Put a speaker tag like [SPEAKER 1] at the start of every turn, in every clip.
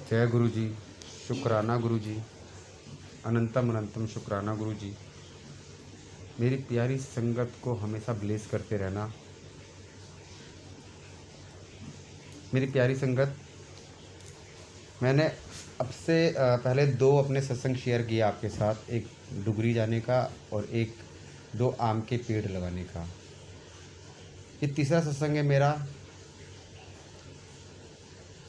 [SPEAKER 1] जय गुरु जी। शुक्राना गुरु जी। अनंतम अनंतम शुक्राना गुरु जी। मेरी प्यारी संगत को हमेशा ब्लेस करते रहना। मेरी प्यारी संगत, मैंने अब से पहले दो अपने सत्संग शेयर किए आपके साथ, एक डुगरी जाने का और एक दो आम के पेड़ लगाने का। ये तीसरा सत्संग है मेरा।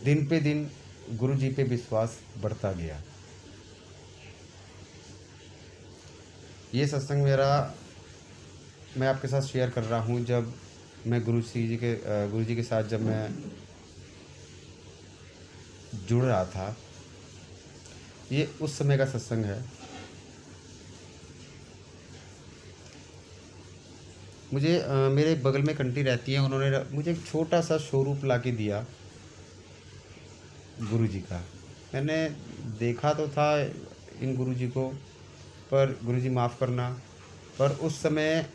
[SPEAKER 1] दिन पे दिन गुरु जी पे विश्वास बढ़ता गया। ये सत्संग मेरा मैं आपके साथ शेयर कर रहा हूँ जब मैं गुरु जी के साथ जब मैं जुड़ रहा था। ये उस समय का सत्संग है। मुझे मेरे बगल में एक आंटी रहती हैं, उन्होंने मुझे एक छोटा सा स्वरूप ला के दिया गुरु जी का। मैंने देखा तो था इन गुरु जी को, पर गुरु जी माफ़ करना, पर उस समय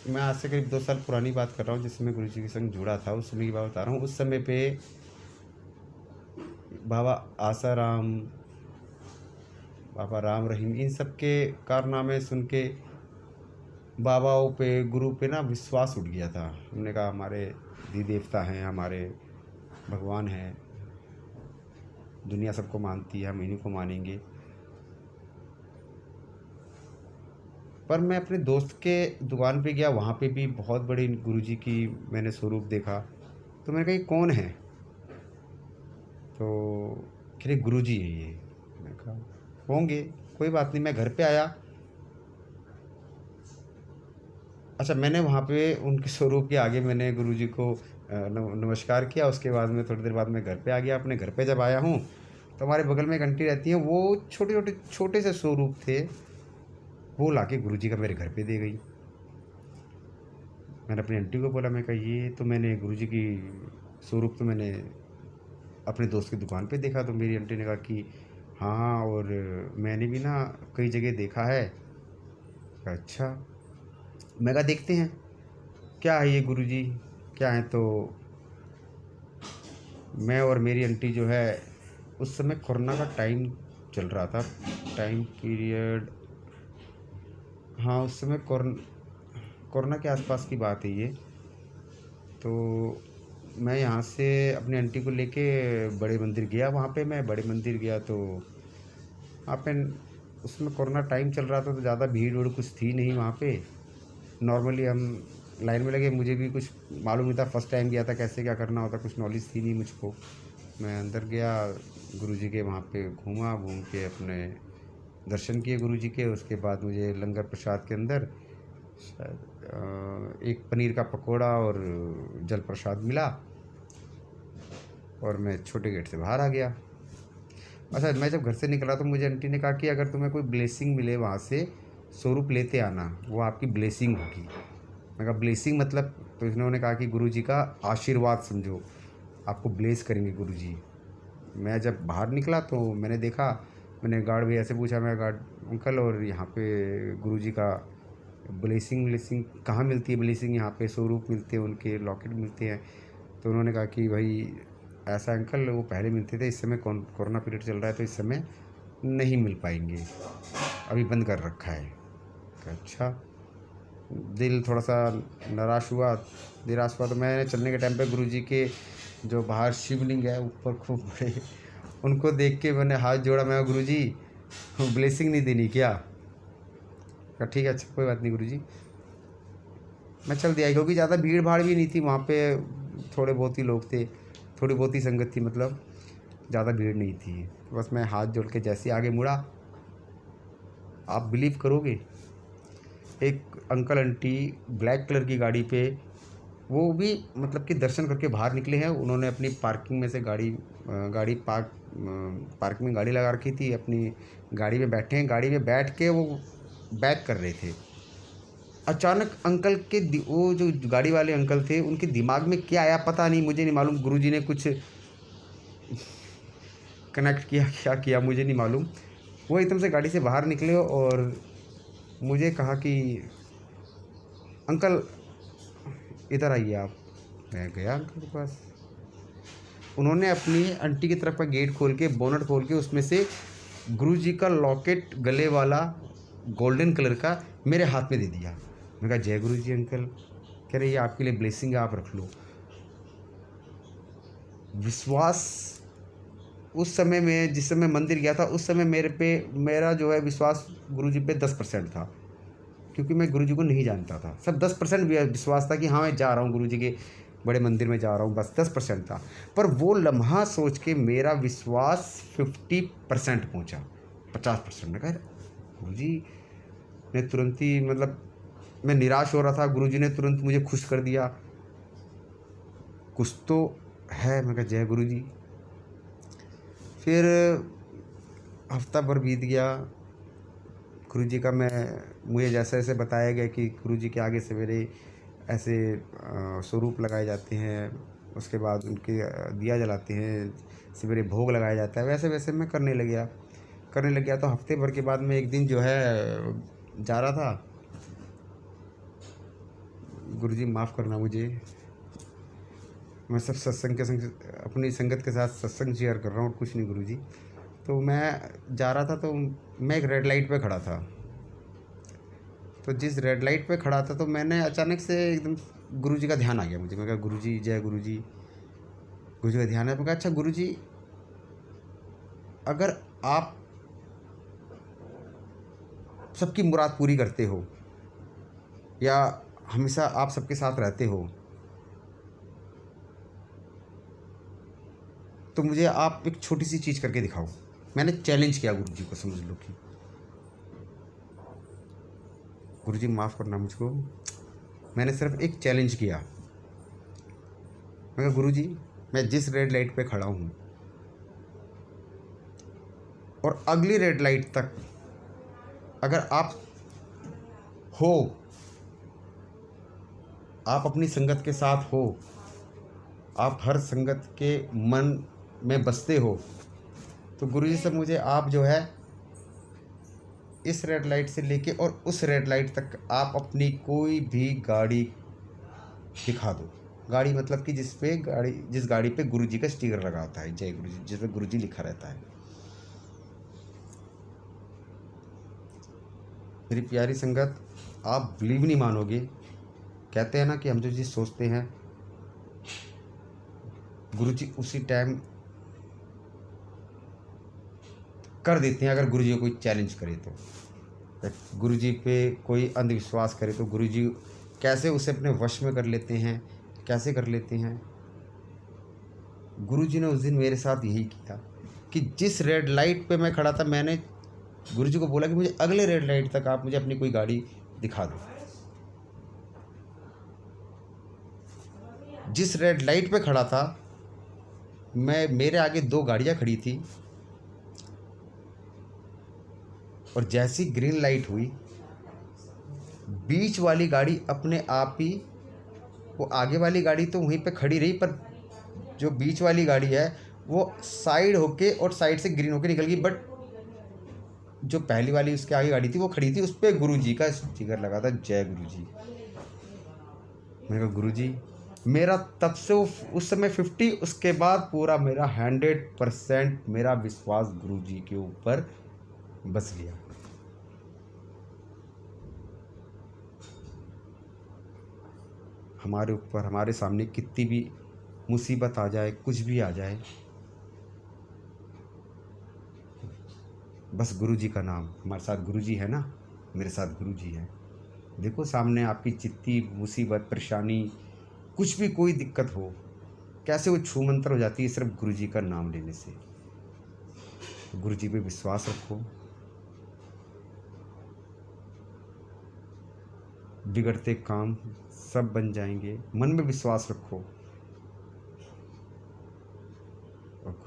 [SPEAKER 1] मैं आज से करीब 2 साल पुरानी बात कर रहा हूँ, जिस समय गुरु जी के संग जुड़ा था, उस समय की बात बता रहा हूँ। उस समय पे बाबा आसाराम, बाबा राम रहीम, इन सब के कारनामे सुन के बाबाओं पे, गुरु पे ना विश्वास उठ गया था। हमने कहा हमारे दी देवता हैं, हमारे भगवान हैं, दुनिया सबको मानती है, हम इन्हीं को मानेंगे। पर मैं अपने दोस्त के दुकान पे गया, वहाँ पे भी बहुत बड़ी गुरुजी की मैंने स्वरूप देखा। तो मैंने कहा ये कौन है? तो कह रहे गुरुजी है ये। मैंने कहा होंगे, कोई बात नहीं। मैं घर पे आया। अच्छा, मैंने वहाँ पे उनके स्वरूप के आगे मैंने गुरुजी को नमस्कार किया। उसके बाद में थोड़ी देर बाद मैं घर पे आ गया। अपने घर पे जब आया हूँ तो हमारे बगल में एक आंटी रहती हैं, वो छोटे से स्वरूप थे, वो लाके गुरुजी का मेरे घर पे दे गई। मैंने अपनी आंटी को बोला, मैं कहा ये तो मैंने गुरुजी की स्वरूप तो मैंने अपने दोस्त की दुकान पे देखा। तो मेरी आंटी ने कहा कि हाँ, और मैंने भी ना कई जगह देखा है। कहा अच्छा। मैं कहा देखते हैं क्या है ये गुरुजी, क्या है। तो मैं और मेरी आंटी जो है, उस समय कोरोना का टाइम चल रहा था, टाइम पीरियड, हाँ उस समय कोरोना के आसपास की बात है ये। तो मैं यहाँ से अपनी आंटी को लेके बड़े मंदिर गया। वहाँ पे मैं बड़े मंदिर गया तो वहाँ पे उसमें कोरोना टाइम चल रहा था, तो ज़्यादा भीड़ वीड़ कुछ थी नहीं वहाँ पे। नॉर्मली हम लाइन में लगे, मुझे भी कुछ मालूम नहीं था, फर्स्ट टाइम गया था, कैसे क्या करना होता कुछ नॉलेज थी नहीं मुझको। मैं अंदर गया, गुरुजी के वहाँ पे घूम के अपने दर्शन किए गुरुजी के। उसके बाद मुझे लंगर प्रसाद के अंदर शायद एक पनीर का पकोड़ा और जल प्रसाद मिला, और मैं छोटे गेट से बाहर आ गया। अच्छा, मैं जब घर से निकला तो मुझे आंटी ने कहा कि अगर तुम्हें कोई ब्लेसिंग मिले वहाँ से, स्वरूप लेते आना, वो आपकी ब्लेसिंग होगी। मैं कहा ब्लेसिंग मतलब? तो इन्होंने कहा कि गुरुजी का आशीर्वाद समझो, आपको ब्लेस करेंगे गुरुजी। मैं जब बाहर निकला तो मैंने देखा, मैंने गार्ड भैया से पूछा, मैं गार्ड अंकल, और यहाँ पे गुरुजी का ब्लेसिंग कहाँ मिलती है? ब्लेसिंग यहाँ पे स्वरूप मिलते हैं, उनके लॉकेट मिलते हैं। तो उन्होंने कहा कि भाई ऐसा अंकल, वो पहले मिलते थे, इस समय कोरोना पीरियड चल रहा है तो इस समय नहीं मिल पाएंगे, अभी बंद कर रखा है। अच्छा, दिल थोड़ा सा निराश हुआ। तो मैंने चलने के टाइम पे गुरुजी के जो बाहर शिवलिंग है ऊपर खूब बड़े, उनको देख के मैंने हाथ जोड़ा। मैं गुरुजी ब्लेसिंग नहीं देनी क्या? कहा ठीक है, अच्छा कोई बात नहीं गुरुजी। मैं चल दिया, क्योंकि ज़्यादा भीड़ भाड़ भी नहीं थी वहाँ पे, थोड़े बहुत ही लोग थे, थोड़ी बहुत ही संगत थी, मतलब ज़्यादा भीड़ नहीं थी। बस मैं हाथ जोड़ के जैसे आगे मुड़ा, आप बिलीव करोगे, एक अंकल आंटी ब्लैक कलर की गाड़ी पे, वो भी मतलब कि दर्शन करके बाहर निकले हैं। उन्होंने अपनी पार्किंग में से पार्किंग में गाड़ी लगा रखी थी, अपनी गाड़ी में बैठे हैं, गाड़ी में बैठ के वो बैक कर रहे थे। अचानक अंकल के वो जो गाड़ी वाले अंकल थे, उनके दिमाग में क्या आया पता नहीं, मुझे नहीं मालूम। गुरुजी ने कुछ कनेक्ट किया, क्या किया मुझे नहीं मालूम। वो एकदम से गाड़ी से बाहर निकले और मुझे कहा कि अंकल इधर आइए आप। मैं गया अंकल के पास। उन्होंने अपनी आंटी की तरफ का गेट खोल के, बोनट खोल के, उसमें से गुरुजी का लॉकेट गले वाला गोल्डन कलर का मेरे हाथ में दे दिया। मैंने कहा जय गुरुजी अंकल। कह रहे ये आपके लिए ब्लेसिंग है, आप रख लो। विश्वास उस समय में, जिस समय मंदिर गया था, उस समय मेरा जो है विश्वास गुरुजी पे 10% था, क्योंकि मैं गुरुजी को नहीं जानता था। सब 10% विश्वास था कि हाँ मैं जा रहा हूँ गुरुजी के बड़े मंदिर में जा रहा हूँ, बस 10% था। पर वो लम्हा सोच के मेरा विश्वास 50% पहुँचा, 50%। मैं कहा गुरुजी ने तुरंत ही, मतलब मैं निराश हो रहा था, गुरुजी ने तुरंत मुझे खुश कर दिया, कुछ तो है। मैं कहा जय गुरुजी। फिर हफ्ता भर बीत गया। गुरुजी का मुझे जैसे जैसे बताया गया कि गुरुजी के आगे सवेरे ऐसे स्वरूप लगाए जाते हैं, उसके बाद उनके दिया जलाते हैं, सवेरे भोग लगाया जाता है, वैसे वैसे मैं करने लग गया। तो हफ्ते भर के बाद में एक दिन जो है जा रहा था। गुरुजी माफ़ करना मुझे, मैं सब सत्संग के संग, अपनी संगत के साथ सत्संग शेयर कर रहा हूँ और कुछ नहीं गुरुजी। तो मैं जा रहा था, तो मैं एक रेड लाइट पे खड़ा था। तो जिस रेड लाइट पे खड़ा था, तो मैंने अचानक से एकदम गुरुजी का ध्यान आ गया मुझे। मैं कहा गुरुजी जय गुरुजी। गुरुजी का ध्यान है। मैं कहा अच्छा गुरुजी, अगर आप सबकी मुराद पूरी करते हो या हमेशा आप सबके साथ रहते हो, तो मुझे आप एक छोटी सी चीज़ करके दिखाओ। मैंने चैलेंज किया गुरुजी को, समझ लो कि गुरुजी माफ़ करना मुझको, मैंने सिर्फ एक चैलेंज किया। मैं कहा गुरुजी, मैं जिस रेड लाइट पे खड़ा हूँ और अगली रेड लाइट तक अगर आप हो, आप अपनी संगत के साथ हो, आप हर संगत के मन में बसते हो, तो गुरुजी से मुझे आप जो है इस रेड लाइट से लेके और उस रेड लाइट तक आप अपनी कोई भी गाड़ी दिखा दो। गाड़ी मतलब कि जिस गाड़ी पे गुरुजी का स्टिकर लगा होता है, जय गुरुजी, जिसमें गुरुजी लिखा रहता है। मेरी प्यारी संगत, आप बिलीव नहीं मानोगे, कहते हैं ना कि हम जो चीज़ सोचते हैं गुरुजी उसी टाइम कर देते हैं। अगर गुरुजी को कोई चैलेंज करे तो, गुरुजी पे कोई अंधविश्वास करे तो गुरुजी कैसे उसे अपने वश में कर लेते हैं, कैसे कर लेते हैं। गुरुजी ने उस दिन मेरे साथ यही किया कि जिस रेड लाइट पे मैं खड़ा था, मैंने गुरुजी को बोला कि मुझे अगले रेड लाइट तक आप मुझे अपनी कोई गाड़ी दिखा दो। जिस रेड लाइट पे खड़ा था, मेरे आगे 2 गाड़ियाँ खड़ी थी, और जैसी ग्रीन लाइट हुई, बीच वाली गाड़ी अपने आप ही, वो आगे वाली गाड़ी तो वहीं पे खड़ी रही, पर जो बीच वाली गाड़ी है वो साइड होके और साइड से ग्रीन होके निकल गई। बट जो पहली वाली उसके आगे गाड़ी थी वो खड़ी थी, उस पर गुरुजी का स्टिकर लगा था, जय गुरुजी। मैंने कहा गुरुजी, मेरा तब से उस समय 50, उसके बाद पूरा मेरा 100% मेरा विश्वास गुरुजी के ऊपर बस गया। हमारे ऊपर, हमारे सामने कितनी भी मुसीबत आ जाए, कुछ भी आ जाए, बस गुरुजी का नाम, हमारे साथ गुरुजी है ना, मेरे साथ गुरुजी है। देखो सामने आपकी जितनी मुसीबत, परेशानी, कुछ भी कोई दिक्कत हो, कैसे वो छूमंतर हो जाती है सिर्फ गुरुजी का नाम लेने से। गुरुजी पे विश्वास रखो, बिगड़ते काम सब बन जाएंगे। मन में विश्वास रखो, और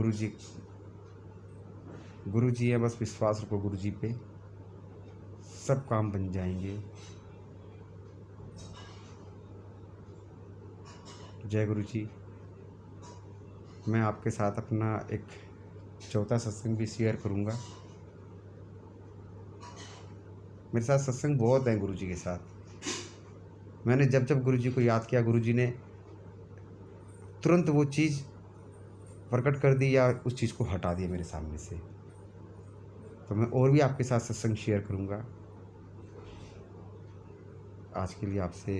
[SPEAKER 1] गुरुजी है, बस विश्वास रखो गुरुजी पे, सब काम बन जाएंगे। जय गुरुजी। मैं आपके साथ अपना एक चौथा सत्संग भी शेयर करूँगा। मेरे साथ सत्संग बहुत है गुरुजी के साथ। मैंने जब जब गुरुजी को याद किया, गुरुजी ने तुरंत वो चीज़ प्रकट कर दी या उस चीज़ को हटा दिया मेरे सामने से। तो मैं और भी आपके साथ सत्संग शेयर करूँगा। आज के लिए आपसे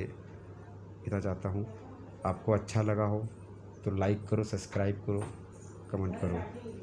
[SPEAKER 1] इतना चाहता हूँ। आपको अच्छा लगा हो तो लाइक करो, सब्सक्राइब करो, कमेंट करो।